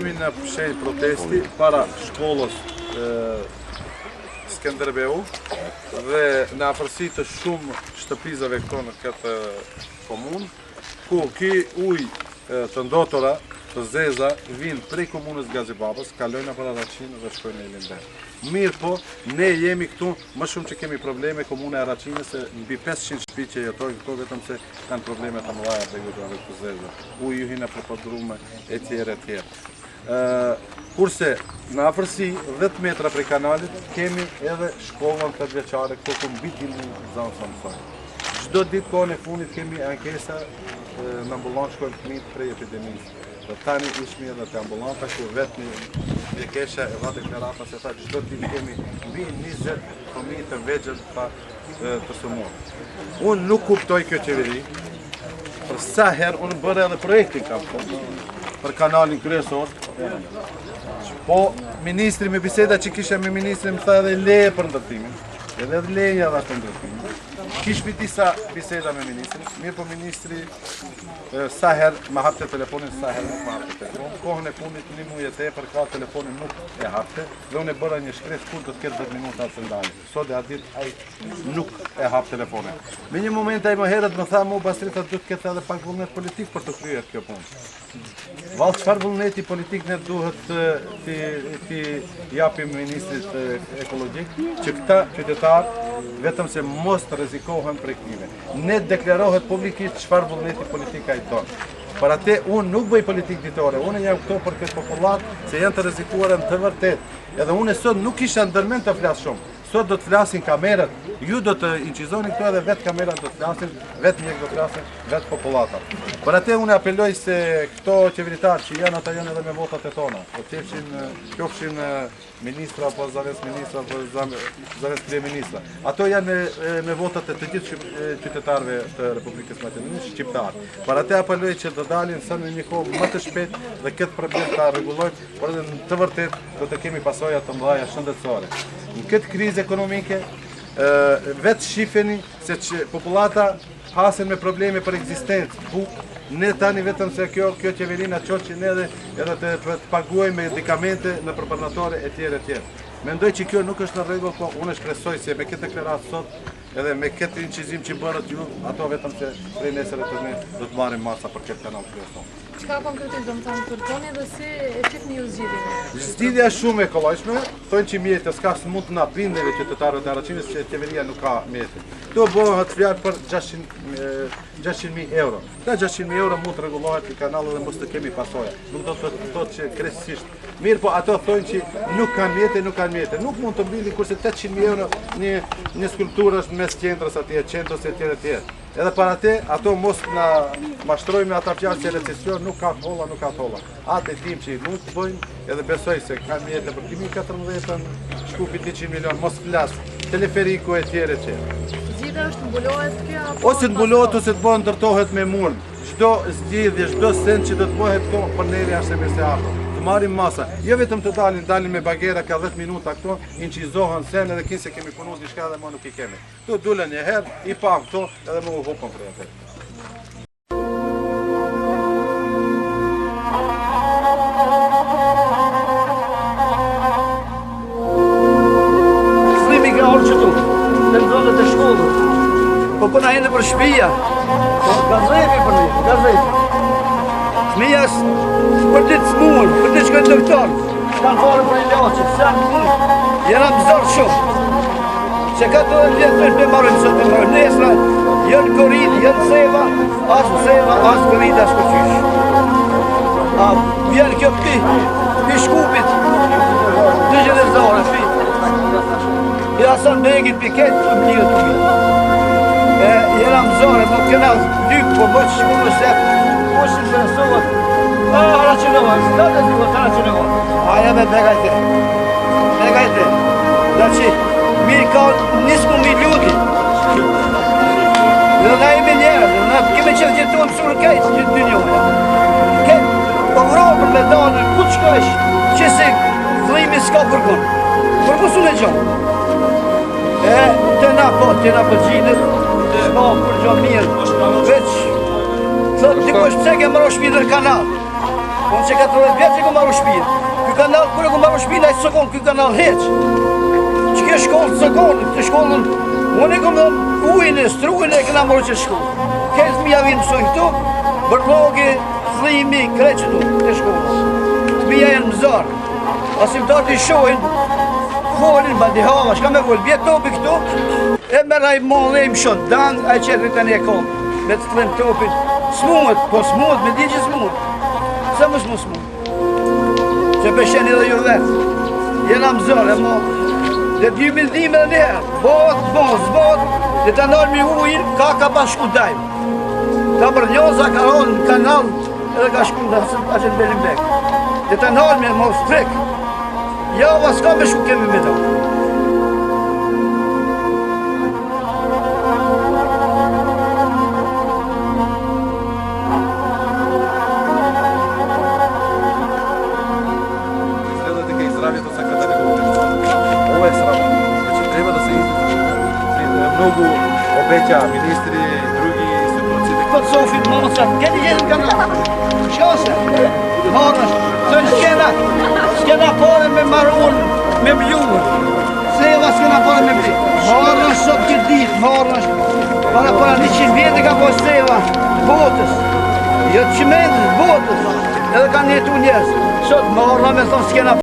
jemi në shenjë protesti para shkollës Skenderbeu dhe në afërsi të shumë shtëpizave këto në këtë komunë, ku ky ujë të ndotura, të zeza, vinë prej komunës Gazibabës, kalojnë për Araqinë dhe shkojnë në Ilimber. Mirë po, ne jemi këtu, më shumë që kemi probleme komune Araqinë, se mbi 500 shtëpi që jetojnë këto, vetëm se kanë probleme të mëdha për jutrave të zeza. Uji ju hinë përpërdrume, e tjerë. Kurse në afërsi 10 metra prej kanalit kemi edhe shkollën 8 vjeçare këtu ku mbi dilni zonë sa mësoj. Çdo ditë kohën e fundit kemi ankesa në ambulancë shkojnë fëmijë prej epidemisë. Dhe tani ishmi edhe te ambulanta ku vetëm ne kesha e dha deklarata se tha çdo ditë kemi mbi 20 fëmijë të vegjël të sëmurë. Unë nuk kuptoj kjo qeveri, për sa herë unë bërë edhe projektin kam për kanalin kryesor. Po, ministri me biseda që kisha me ministri më tha edhe leje për ndërtimin, edhe leja dhe për ndërtimin. Kishmi disa biseda me ministri, mirë po ministri sa herë më hapte telefonin, sa herë nuk më hapte telefonin. Kohën e punit një muje te për ka telefonin nuk e hapte dhe unë e bëra një shkres kur të ketë 10 minuta të ndajnë. Sot e adit ai nuk e hap telefonin. Me një moment ai më herët më tha mu Bastrita du të ketë edhe pak vullnet politik për të kryer kjo punë. Valë çfarë vullneti politik ne duhet të japim ministrit ekologjik që këta qytetarë vetëm se mos të rrezikohen prej këtyre. Ne deklarohet publikisht çfarë vullneti politik ai ton. Për atë unë nuk bëj politik ditore, unë jam këto për këtë popullat se janë të rrezikuar në të vërtet. Edhe unë sot nuk kisha ndërmend të flas shumë. Sot do të flasin kamerat, ju do të incizoni këto edhe vetë kamerat do të flasin, vetë mjek do të flasin, vetë populata. Për atë unë apeloj se këto qeveritarë që janë ata janë edhe me votat e tona, po qofshin ministra, apo zaves ministra, apo zaves kryeministra. Ato janë me votat e të gjithë qytetarëve të Republikës Maqedonisë shqiptarë. Për atë apeloj që do dalin sa në një kohë më të shpejt dhe këtë problem ta rregullojmë, por edhe në të vërtetë do të kemi pasoja të mëdha shëndetësore. Në këtë krizë ekonomike, vetë shifeni se që populata hasen me probleme për ekzistencë. Ne tani vetëm se kjo qeverina qoqë që ne edhe të paguajmë medikamente në përpërnatore e tjerë. Mendoj që kjo nuk është në rregull, po unë shpresoj se me këtë deklaratë sot edhe me këtë incizim që bërët ju, ato vetëm se prej nesër të ne do të marrim masa për këtë kanal kryesor. Çka konkretisht do të thonë kërkoni dhe si e qitni ju zgjidhjen? Zgjidhja është shumë e kollajshme, thonë që mjete s'ka se mund të na bindeve qytetarët e Araçinës se qeveria nuk ka mjete. Këto bëhet fjalë për 600.000 euro. Ka 600.000 euro mund të rregullohet në kanal dhe mos të kemi pasoja. Nuk do të thotë që krejtësisht. Mirë, po ato thonë që nuk kanë mjete. Nuk mund të mbillin kurse 800.000 euro një skulpturë është mes qendrës atje, qendrës e tjerë. Edhe para te, ato mos na mashtrojmë ata fjalë që recesion nuk ka tholla. Atë dim që nuk të bëjmë, edhe besoj se kanë mjete për 2014 shkupi 100 milion, mos flas, teleferiku e tjerë. Zgjidhja është mbulohet kjo apo? Ose të mbulohet ose të bëhen ndërtohet me murn. Çdo zgjidhje, çdo sent që do të bëhet këto për neve është me se ato. Të marrim masa. Jo vetëm të dalin me bagera ka 10 minuta këto, incizohen sen edhe kinse kemi punuar diçka dhe më nuk i kemi. Këtu dulen një herë, i pa këto edhe më u hopën për atë. Slimi ka orë qëtu, në zonët e shkollës. Po këna hende për shpija, gazepi për një, gazepi. Fëmijas për ditë smuën, për ditë shkojnë doktor, kanë farë për një loqë, se jena bëzarë shumë. Se ka të vjetë për marojnë së të marojnë, nesra, jënë korit, jënë seva, asë korit, asë këqysh. Vjenë kjo pi shkupit, 200 zare, pi. I asan begit pi ketë, të mjë të mjë. Jena mëzore, më këna lypë, po më që shkullë se po që të nësohet. Araçinova, stade zhjua të Araçinova. Aja me begajte. Znači, mi kao nismo mi ljudi. Da ime njera, kime će djetu mësurë kajtë që të njove. Këtë Evropën me dalë, ku të shkojsh, që se vlimi s'ka përgon. Përgon su në gjonë. Të na përgjinët, s'ka përgjon mirë, veç, thot, dikush pëse ke mëro shpidër kanal. Unë që 14 vjetë që ku marru shpinë. Ky kanal, kërë ku marru shpinë, a i sëkon, ky kanal heq. Që ke shkollë të sëkon, këtë shkollën, unë i këmë ujnë, strujnë e këna marru që shkollë. Kësë mi javinë mësojnë këtu, bërlogi, thimi, kreqëtu, të shkollës. Të mi janë mëzarë. Asimtarët i shojnë, folin, bandi hava, shka me volë, vjetë topi këtu, e mërra i mollë e më shonë, dangë, a i qetëri të një komë, me të të topin. Smuhet, po smuhet, me di që smuhet. Se më smuhet. Që pesheni dhe ju vetë. Jena mëzore, mo. Dhe 2 mildime dhe njerë. Bot, dhe të nërmi ujnë, ka pas shku dajmë. Ka për njoza, ka ronë në kanal, edhe ka shku në asë në Belimbek. Dhe të nërmi, mo, strik. Ja, va s'ka me shku kemi me do. Много обеща министри, други институции. Këtë Sofit Mocat, këni jetë në kanal. Shkose, marrësh, të s'kena pare me maron, me bjuën. Seva s'kena pare me bjuën. Marrësh sot këtë ditë, marrësh. Para 100 vjetë ka po seva, botës. Jo të qimendës, botës. Edhe kanë jetu njerës. Sot marrësh me thonë s'kena